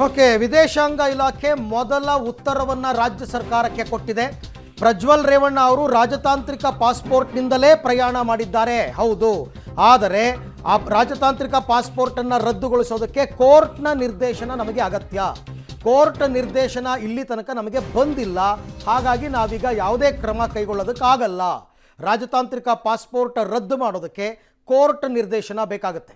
Okay, ವಿದೇಶಾಂಗ ಇಲಾಖೆ ಮೊದಲ ಉತ್ತರವನ್ನ ರಾಜ್ಯ ಸರ್ಕಾರಕ್ಕೆ ಕೊಟ್ಟಿದೆ. ಪ್ರಜ್ವಲ್ ರೇವಣ್ಣ ಅವರು ರಾಜತಾಂತ್ರಿಕ ಪಾಸ್ಪೋರ್ಟ್ನಿಂದಲೇ ಪ್ರಯಾಣ ಮಾಡಿದ್ದಾರೆ, ಹೌದು. ಆದರೆ ಆ ರಾಜತಾಂತ್ರಿಕ ಪಾಸ್ಪೋರ್ಟ್ ಅನ್ನು ರದ್ದುಗೊಳಿಸೋದಕ್ಕೆ ಕೋರ್ಟ್ನ ನಿರ್ದೇಶನ ನಮಗೆ ಅಗತ್ಯ. ಕೋರ್ಟ್ ನಿರ್ದೇಶನ ಇಲ್ಲಿ ತನಕ ನಮಗೆ ಬಂದಿಲ್ಲ, ಹಾಗಾಗಿ ನಾವೀಗ ಯಾವುದೇ ಕ್ರಮ ಕೈಗೊಳ್ಳೋದಕ್ಕಾಗಲ್ಲ. ರಾಜತಾಂತ್ರಿಕ ಪಾಸ್ಪೋರ್ಟ್ ರದ್ದು ಮಾಡೋದಕ್ಕೆ ಕೋರ್ಟ್ ನಿರ್ದೇಶನ ಬೇಕಾಗುತ್ತೆ.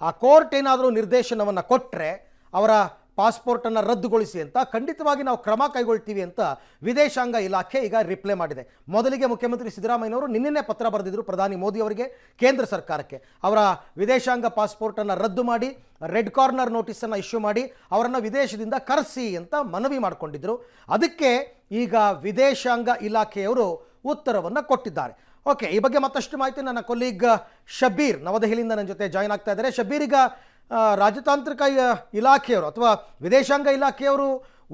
ಆ ಕೋರ್ಟ್ ಏನಾದರೂ ನಿರ್ದೇಶನವನ್ನು ಕೊಟ್ಟರೆ ಅವರ ಪಾಸ್ಪೋರ್ಟನ್ನು ರದ್ದುಗೊಳಿಸಿ ಅಂತ ಖಂಡಿತವಾಗಿ ನಾವು ಕ್ರಮ ಕೈಗೊಳ್ತೀವಿ ಅಂತ ವಿದೇಶಾಂಗ ಇಲಾಖೆ ಈಗ ರಿಪ್ಲೈ ಮಾಡಿದೆ. ಮೊದಲಿಗೆ ಮುಖ್ಯಮಂತ್ರಿ ಸಿದ್ದರಾಮಯ್ಯನವರು ನಿನ್ನೆ ಪತ್ರ ಬರೆದಿದ್ದರು ಪ್ರಧಾನಿ ಮೋದಿ ಅವರಿಗೆ, ಕೇಂದ್ರ ಸರ್ಕಾರಕ್ಕೆ. ಅವರ ವಿದೇಶಾಂಗ ಪಾಸ್ಪೋರ್ಟನ್ನು ರದ್ದು ಮಾಡಿ ರೆಡ್ ಕಾರ್ನರ್ ನೋಟಿಸನ್ನು ಇಶ್ಯೂ ಮಾಡಿ ಅವರನ್ನು ವಿದೇಶದಿಂದ ಕರೆಸಿ ಅಂತ ಮನವಿ ಮಾಡಿಕೊಂಡಿದ್ದರು. ಅದಕ್ಕೆ ಈಗ ವಿದೇಶಾಂಗ ಇಲಾಖೆಯವರು ಉತ್ತರವನ್ನು ಕೊಟ್ಟಿದ್ದಾರೆ. ಓಕೆ, ಈ ಬಗ್ಗೆ ಮತ್ತಷ್ಟು ಮಾಹಿತಿ ನನ್ನ ಕೊಲೀಗ್ ಶಬೀರ್ ನವದೆಹಲಿಯಿಂದ ನನ್ನ ಜೊತೆ ಜಾಯ್ನ್ ಆಗ್ತಾ ಇದ್ದಾರೆ. ಶಬೀರ್, ಈಗ ರಾಜತಾಂತ್ರಿಕ ಇಲಾಖೆಯವರು ಅಥವಾ ವಿದೇಶಾಂಗ ಇಲಾಖೆಯವರು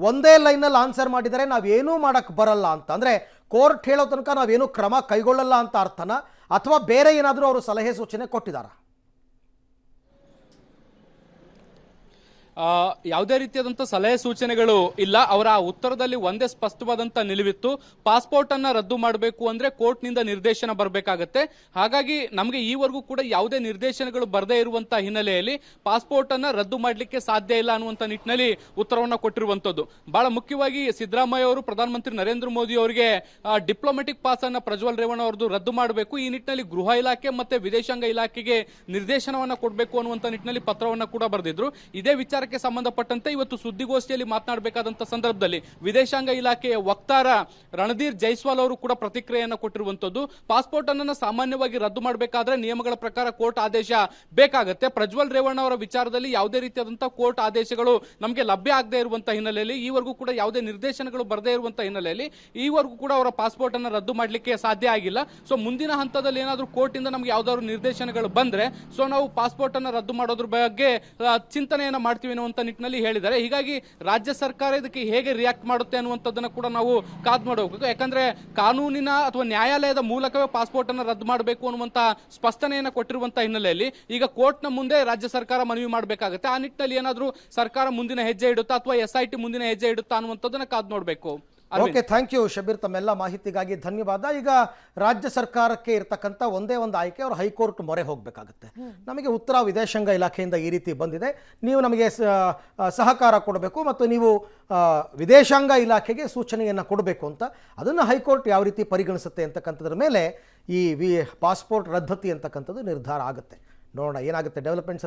ಒಂದೇ ಲೈನಲ್ಲಿ ಆನ್ಸರ್ ಮಾಡಿದರೆ ನಾವೇನೂ ಮಾಡೋಕ್ಕೆ ಬರಲ್ಲ ಅಂತ, ಅಂದರೆ ಕೋರ್ಟ್ ಹೇಳೋ ತನಕ ನಾವೇನೂ ಕ್ರಮ ಕೈಗೊಳ್ಳಲ್ಲ ಅಂತ ಅರ್ಥನ, ಅಥವಾ ಬೇರೆ ಏನಾದರೂ ಅವರು ಸಲಹೆ ಸೂಚನೆ ಕೊಟ್ಟಿದ್ದಾರಾ? ಯಾವುದೇ ರೀತಿಯಾದಂಥ ಸಲಹೆ ಸೂಚನೆಗಳು ಇಲ್ಲ. ಅವರ ಉತ್ತರದಲ್ಲಿ ಒಂದೇ ಸ್ಪಷ್ಟವಾದಂಥ ನಿಲುವಿತ್ತು, ಪಾಸ್ಪೋರ್ಟ್ ಅನ್ನ ರದ್ದು ಮಾಡಬೇಕು ಅಂದ್ರೆ ಕೋರ್ಟ್ನಿಂದ ನಿರ್ದೇಶನ ಬರಬೇಕಾಗತ್ತೆ. ಹಾಗಾಗಿ ನಮಗೆ ಈವರೆಗೂ ಕೂಡ ಯಾವುದೇ ನಿರ್ದೇಶನಗಳು ಬರದೇ ಇರುವಂತಹ ಹಿನ್ನೆಲೆಯಲ್ಲಿ ಪಾಸ್ಪೋರ್ಟ್ ಅನ್ನ ರದ್ದು ಮಾಡಲಿಕ್ಕೆ ಸಾಧ್ಯ ಇಲ್ಲ ಅನ್ನುವಂಥ ನಿಟ್ಟಿನಲ್ಲಿ ಉತ್ತರವನ್ನು ಕೊಟ್ಟಿರುವಂಥದ್ದು. ಬಹಳ ಮುಖ್ಯವಾಗಿ ಸಿದ್ದರಾಮಯ್ಯ ಅವರು ಪ್ರಧಾನಮಂತ್ರಿ ನರೇಂದ್ರ ಮೋದಿ ಅವರಿಗೆ ಡಿಪ್ಲೊಮ್ಯಾಟಿಕ್ ಪಾಸ್ ಅನ್ನ ಪ್ರಜ್ವಲ್ ರೇವಣ್ಣ ಅವರದ್ದು ರದ್ದು ಮಾಡಬೇಕು, ಈ ನಿಟ್ಟಿನಲ್ಲಿ ಗೃಹ ಇಲಾಖೆ ಮತ್ತೆ ವಿದೇಶಾಂಗ ಇಲಾಖೆಗೆ ನಿರ್ದೇಶನವನ್ನ ಕೊಡಬೇಕು ಅನ್ನುವಂಥ ನಿಟ್ಟಿನಲ್ಲಿ ಪತ್ರವನ್ನು ಕೂಡ ಬರೆದಿದ್ರು. ಇದೇ ವಿಚಾರ ಸಂಬಂಧಪಟ್ಟಂತೆ ಇವತ್ತು ಸುದ್ದಿಗೋಷ್ಠಿಯಲ್ಲಿ ಮಾತನಾಡಬೇಕಾದಂತ ಸಂದರ್ಭದಲ್ಲಿ ವಿದೇಶಾಂಗ ಇಲಾಖೆಯ ವಕ್ತಾರ ರಣಧೀರ್ ಜೈಸ್ವಾಲ್ ಅವರು ಕೂಡ ಪ್ರತಿಕ್ರಿಯೆಯನ್ನು ಕೊಟ್ಟಿರುವಂತದ್ದು. ಪಾಸ್ಪೋರ್ಟ್ ಅನ್ನು ಸಾಮಾನ್ಯವಾಗಿ ರದ್ದು ಮಾಡಬೇಕಾದ್ರೆ ನಿಯಮಗಳ ಪ್ರಕಾರ ಕೋರ್ಟ್ ಆದೇಶ ಬೇಕಾಗುತ್ತೆ. ಪ್ರಜ್ವಲ್ ರೇವಣ್ಣ ಅವರ ವಿಚಾರದಲ್ಲಿ ಯಾವುದೇ ರೀತಿಯಾದಂತಹ ಕೋರ್ಟ್ ಆದೇಶಗಳು ನಮಗೆ ಲಭ್ಯ ಆಗದೆ ಇರುವಂತಹ ಹಿನ್ನೆಲೆಯಲ್ಲಿ, ಈವರೆಗೂ ಕೂಡ ಯಾವುದೇ ನಿರ್ದೇಶನಗಳು ಬರದೇ ಇರುವಂತಹ ಹಿನ್ನೆಲೆಯಲ್ಲಿ ಈವರೆಗೂ ಕೂಡ ಅವರ ಪಾಸ್ಪೋರ್ಟ್ ಅನ್ನು ರದ್ದು ಮಾಡಲಿಕ್ಕೆ ಸಾಧ್ಯ ಆಗಿಲ್ಲ. ಸೊ ಮುಂದಿನ ಹಂತದಲ್ಲಿ ಏನಾದರೂ ಕೋರ್ಟ್ ಇಂದ ನಮಗೆ ಯಾವ್ದಾದ್ರು ನಿರ್ದೇಶನಗಳು ಬಂದ್ರೆ ಸೊ ನಾವು ಪಾಸ್ಪೋರ್ಟ್ ಅನ್ನು ರದ್ದು ಮಾಡೋದ್ರ ಬಗ್ಗೆ ಚಿಂತನೆಯನ್ನ ಮಾಡ್ತೀವಿ ಅನ್ನುವಂತ ನಿಟ್ಟಿನಲ್ಲಿ ಹೇಳಿದ್ದಾರೆ. ಹೀಗಾಗಿ ರಾಜ್ಯ ಸರ್ಕಾರ ಇದಕ್ಕೆ ಹೇಗೆ ರಿಯಾಕ್ಟ್ ಮಾಡುತ್ತೆ ಅನ್ನುವಂಥದ್ದನ್ನು ಕೂಡ ನಾವು ಕಾದ್ ಮಾಡಬೇಕು. ಯಾಕಂದ್ರೆ ಕಾನೂನಿನ ಅಥವಾ ನ್ಯಾಯಾಲಯದ ಮೂಲಕವೇ ಪಾಸ್ಪೋರ್ಟ್ ಅನ್ನು ರದ್ದು ಮಾಡಬೇಕು ಅನ್ನುವಂತ ಸ್ಪಷ್ಟನೆಯನ್ನು ಕೊಟ್ಟಿರುವಂತಹ ಹಿನ್ನೆಲೆಯಲ್ಲಿ ಈಗ ಕೋರ್ಟ್ನ ಮುಂದೆ ರಾಜ್ಯ ಸರ್ಕಾರ ಮನವಿ ಮಾಡಬೇಕಾಗುತ್ತೆ. ಆ ನಿಟ್ಟಿನಲ್ಲಿ ಏನಾದರೂ ಸರ್ಕಾರ ಮುಂದಿನ ಹೆಜ್ಜೆ ಇಡುತ್ತಾ ಅಥವಾ SIT ಮುಂದಿನ ಹೆಜ್ಜೆ ಇಡುತ್ತಾ ಅನ್ನುವಂಥದ್ದನ್ನ ಕಾದ್ ನೋಡಬೇಕು. ಓಕೆ, ಥ್ಯಾಂಕ್ ಯು ಶಬೀರ್, ತಮ್ಮೆಲ್ಲ ಮಾಹಿತಿಗಾಗಿ ಧನ್ಯವಾದ. ಈಗ ರಾಜ್ಯ ಸರ್ಕಾರಕ್ಕೆ ಇರತಕ್ಕಂಥ ಒಂದೇ ಒಂದು ಆಯ್ಕೆ, ಅವರು ಹೈಕೋರ್ಟ್ ಮೊರೆ ಹೋಗಬೇಕಾಗುತ್ತೆ. ನಮಗೆ ಉತ್ತರ ವಿದೇಶಾಂಗ ಇಲಾಖೆಯಿಂದ ಈ ರೀತಿ ಬಂದಿದೆ, ನೀವು ನಮಗೆ ಸಹಕಾರ ಕೊಡಬೇಕು ಮತ್ತು ನೀವು ವಿದೇಶಾಂಗ ಇಲಾಖೆಗೆ ಸೂಚನೆಯನ್ನು ಕೊಡಬೇಕು ಅಂತ. ಅದನ್ನು ಹೈಕೋರ್ಟ್ ಯಾವ ರೀತಿ ಪರಿಗಣಿಸುತ್ತೆ ಅಂತಕ್ಕಂಥದ್ರ ಮೇಲೆ ಈ ಪಾಸ್ಪೋರ್ಟ್ ರದ್ದತಿ ಅಂತಕ್ಕಂಥದ್ದು ನಿರ್ಧಾರ ಆಗುತ್ತೆ. ನೋಡೋಣ ಏನಾಗುತ್ತೆ ಡೆವಲಪ್ಮೆಂಟ್ಸ್.